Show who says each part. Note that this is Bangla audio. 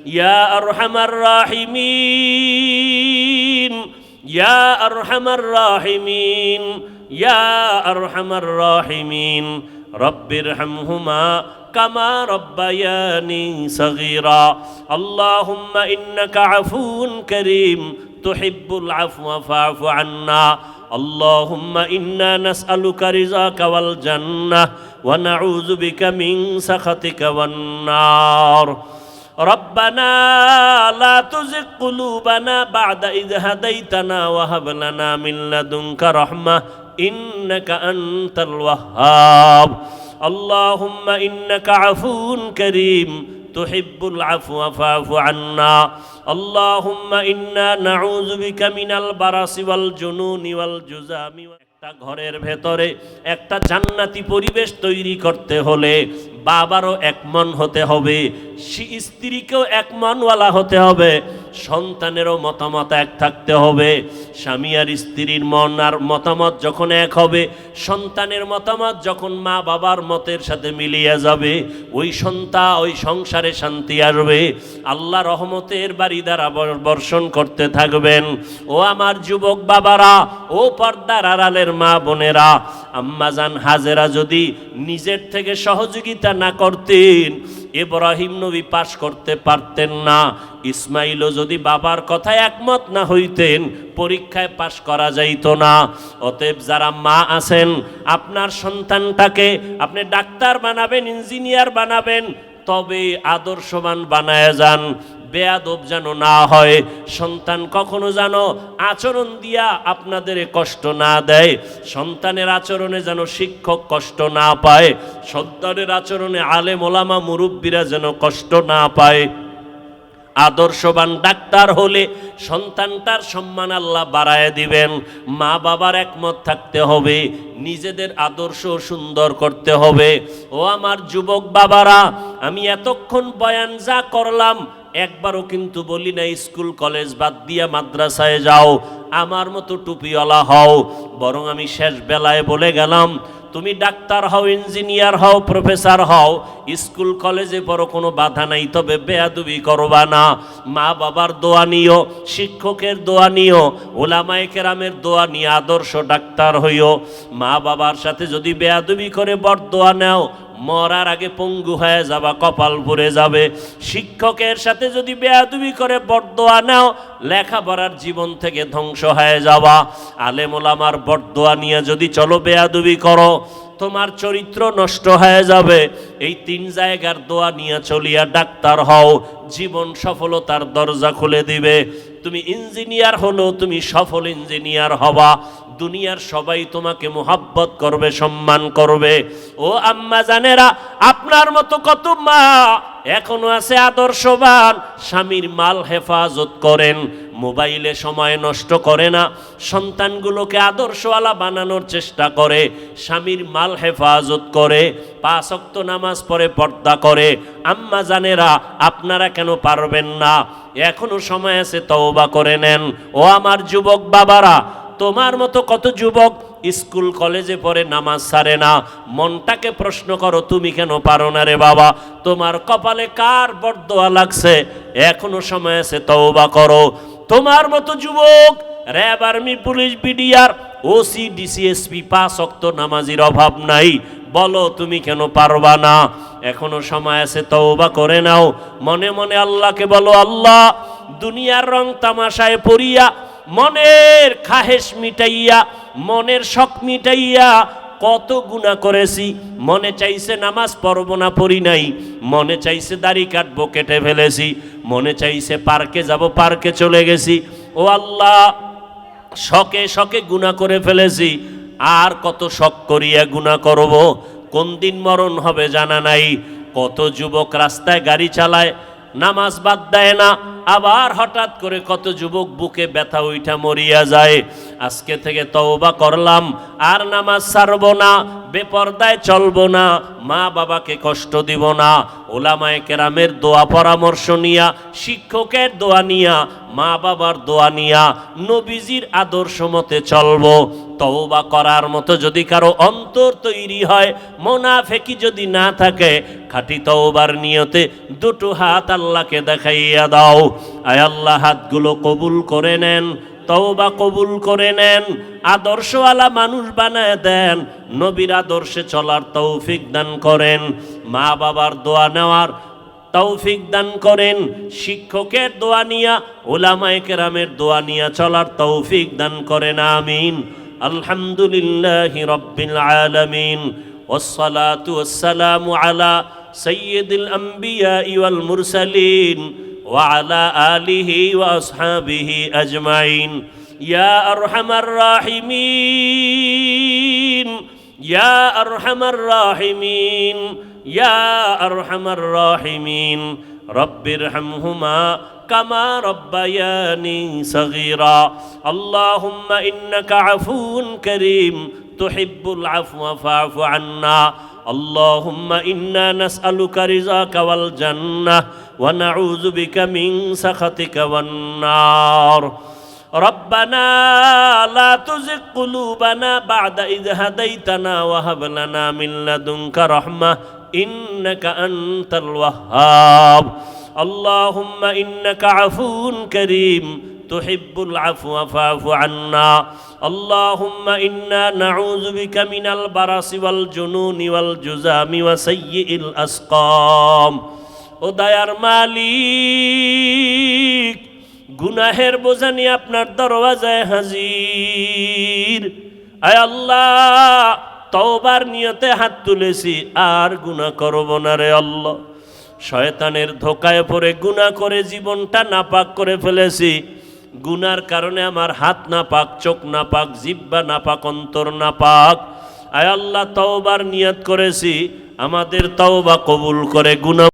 Speaker 1: ইয়া আরহামার রাহিমিন, ইয়া আরহামার রাহিমিন, ইয়া আরহামার রাহিমিন। রব্বিরহামহুমা কামা রব্বায়ানি সগীরা। আল্লাহুম্মা ইন্নাকা আফুউন কারীম তুহিব্বুল আফওয়া ফা'ফু আন্না। আল্লাহুম্মা ইন্না নাসআলুকা রিযাকা ওয়াল জান্নাহ ওয়া নাউযু বিকা মিন সাখাতিকা ওয়ান নার। রব্বানা লা তুযিগ কুলুবানা বা'দা ইয হাদাইতানা ওয়া হাব লানা মিন লাদুনকা রাহমাহ ইন্নাকা আনতাল ওয়াহ্হাব। আল্লাহুম্মা ইন্নাকা আফুউন কারীম তুহিব্বুল আফওয়া ফা'ফু আন্না। আল্লাহুম্মা ইন্না নাউযু বিকা মিনাল বারাসি ওয়াল জুনুনি ওয়াল জুযামি। একটা ঘরের ভেতরে একটা জান্নাতি পরিবেশ তৈরি করতে হলে বাবারও এক মন হতে হবে, স্ত্রীকেও এক মনওয়ালা হতে হবে, সন্তানেরও মতামত এক থাকতে হবে। স্বামী আর স্ত্রীর মন আর মতামত যখন এক হবে, সন্তানের মতামত যখন মা বাবার মতের সাথে মিলিয়ে যাবে, ওই ওই সংসারে শান্তি আসবে। আল্লাহ রহমতের বাড়ি দ্বারা বর্ষণ করতে থাকবেন। ও আমার যুবক বাবারা, ও পর্দার আড়ালের মা বোনেরা, আম্মাজান হাজেরা যদি নিজের থেকে সহযোগিতা না করতেন, ইব্রাহিম নবী পাশ করতে পারতেন না। ইসমাইলও যদি বাবার কথায় একমত না হইতেন, পরীক্ষায় পাশ করা যাইত না। অতএব যারা মা আছেন, আপনার সন্তানটাকে আপনি ডাক্তার বানাবেন, ইঞ্জিনিয়ার বানাবেন, তবে আদর্শবান বানায় যান। বেয়াদব যেন না হয়, সন্তান কখনো যেন আচরণ দিয়া আপনাদের কষ্ট না দেয়, সন্তানের আচরণে যেন শিক্ষক কষ্ট না পায়, সন্তানের আচরণে আলেম ওলামা মুরব্বীরা যেন কষ্ট না পায়। আদর্শবান ডাক্তার হলে সন্তানটার সম্মান আল্লাহ বাড়ায় দিবেন। মা বাবার একমত থাকতে হবে, নিজেদের আদর্শ সুন্দর করতে হবে। ও আমার যুবক বাবারা, আমি এতক্ষণ বয়ান যা করলাম একবারও কিন্তু বলি না স্কুল কলেজ বাদ দিয়া মাদ্রাসায় যাও, আমার মতো টুপিওয়ালা হও। বরং আমি শেষ বেলায় বলে গেলাম, তুমি ডাক্তার হও, ইঞ্জিনিয়ার হও, প্রফেসর হও, স্কুল কলেজে পড়ো, কোনো বাধা নাই, তবে বেয়াদবি করবা না। মা বাবার দোয়া নিও, শিক্ষকের দোয়া নিও, ওলামায়ে কেরামের দোয়া নিয়ে আদর্শ ডাক্তার হইও। মা বাবার সাথে যদি বেয়াদবি করে বরদোয়া নাও, মরার আগে পঙ্গু হয়ে যাবা, কপাল ভরে যাবে। শিক্ষকের সাথে যদি বেয়াদবি করে বরদোয়া নাও, লেখাপড়ার জীবন থেকে ধ্বংস হয়ে যাবা। আলেম ওলামার বরদোয়া নিয়ে যদি চলো বেয়াদবি করো, তোমার চরিত্র নষ্ট হয়ে যাবে। এই তিন জায়গার দোয়া নিয়ে চলিয়া ডাক্তার হও, জীবন সফলতার দরজা খুলে দিবে। তুমি ইঞ্জিনিয়ার হলো, তুমি সফল ইঞ্জিনিয়ার হবা, দুনিয়ার সবাই তোমাকে মোহাব্বত করবে, সম্মান করবে। ও আম্মা জানেরা, আপনার মতো কত মা এখনো আছে আদর্শবান, স্বামীর মাল হেফাজত করেন, মোবাইলে সময় নষ্ট করে না, সন্তানগুলোকে আদর্শওয়ালা বানানোর চেষ্টা করে, স্বামীর মাল হেফাজত করে, 5 ওয়াক্ত নামাজ পড়ে, পর্দা করে। আম্মা জানেরা, আপনারা কেন পারবেন না? এখনো সময় আছে, তওবা করে নেন। ও আমার যুবক বাবারা, তোমার মতো কত যুবক স্কুল কলেজে পড়ে নামাজ ছাড়ে না। মনটাকে প্রশ্ন করো, তুমি কেন পারো না রে বাবা? তোমার কপালে কার বরদোয়া লাগছে? এখনো সময় আছে, তওবা করো। তোমার মতো যুবক RAB, army, police, BDR, OC, DC SP 5 ওয়াক্ত নামাজির অভাব নাই। বলো, তুমি কেন পারবা না? এখনো সময় আছে, তওবা করে নাও। মনে মনে আল্লাহকে বলো, আল্লাহ, দুনিয়ার রং তামাশায় পড়িয়া, মনের খাহেশ মিটাইয়া, মনের শখ মিটাইয়া কত গুনাহ করেছি। মনে চাইছে নামাজ পড়ব না, পড়ি নাই। মনে চাইছে দাড়ি কাটবো, কেটে ফেলেছি। মনে চাইছে পার্কে যাব, পার্কে চলে গেছি। ও আল্লাহ, শখে শখে গুনাহ করে ফেলেছি। আর কত শখ করিয়া গুনাহ করব? কোন দিন মরণ হবে জানা নাই। কত যুবক রাস্তায় গাড়ি চালায়, নামাজ বাদ দেয় না। আবার হঠাৎ করে কত যুবক বুকে ব্যথা উঠা মরিয়া যায়। আজকে থেকে তওবা করলাম, আর নামাজ ছাড়ব না, বেপরদায় চলবো না, মা বাবাকে কষ্ট দিব না, ওলামায়ে কেরামের দোয়া পরামর্শ নিয়া, শিক্ষকের দোয়া নিয়া, মা বাবার দোয়া নিয়া, নবীজির আদর্শ মতে চলবো। তওবা করার মতো যদি কারো অন্তর তৈরি হয়, মুনাফিকি যদি না থাকে, খাঁটি তওবার নিয়তে দুটো হাত আল্লাহকে দেখাইয়া দাও। আয় আল্লাহ, হাতগুলো কবুল করে নেন, তওবা কবুল করে নেন, আদর্শওয়ালা মানুষ বানায় দেন, নবীর আদর্শে চলার তৌফিক দান করেন, মা বাবার দোয়া নেওয়ার তৌফিক দান করেন, শিক্ষকের দোয়া নিয়া, উলামায়ে কেরামের দোয়া নিয়া চলার তৌফিক দান করেন। আমিন। আলহামদুলিল্লাহি রাব্বিল আলামিন, ওয়াসসালাতু ওয়াসসালামু আলা সাইয়্যিদিল আমবিয়া ওয়াল মুরসালিন ওয়া আলা আলিহি ওয়া আসহাবিহি আজমাইন। ইয়া আরহামার রাহিমিন, ইয়া আরহামার রাহিমিন, ইয়া আরহামার রাহিমিন, রব্বিরহামহুমা কামা রব্বায়ানি সগীরা। আল্লাহুম্মা ইন্নাকা আফুউন কারীম তুহিব্বুল আফওয়া ফা'ফু আন্না। আল্লাহুম্মা ইন্না নাসআলুকা রিযাকা ওয়াল জান্নাহ ওয়া নাউযু বিকা মিন সাখাতিকা ওয়ান নার। ربنا لا تزغ قلوبنا بعد إذ هديتنا وهب لنا من لدنك رحمة إنك أنت الوهاب. اللهم إنك عفو كريم تحب العفو فاعف عنا. اللهم إنا نعوذ بك من البرص والجنون والجذام وسيء الأسقام. ও দয়ার মালিক, গুনাহের বোঝা নিয়ে আপনার দরওয়াজায় হাজির। আয় আল্লাহ, তওবার নিয়তে হাত তুলেছি, আর গুনাহ করব না রে আল্লাহ। শয়তানের ধোকায় পড়ে গুনাহ করে জীবনটা নাপাক করে ফেলেছি। গুনার কারণে আমার হাত নাপাক, চোখ নাপাক, জিহ্বা নাপাক, অন্তর নাপাক। আয় আল্লাহ, তওবার নিয়ত করেছি, আমাদের তওবা কবুল করে গুনাহ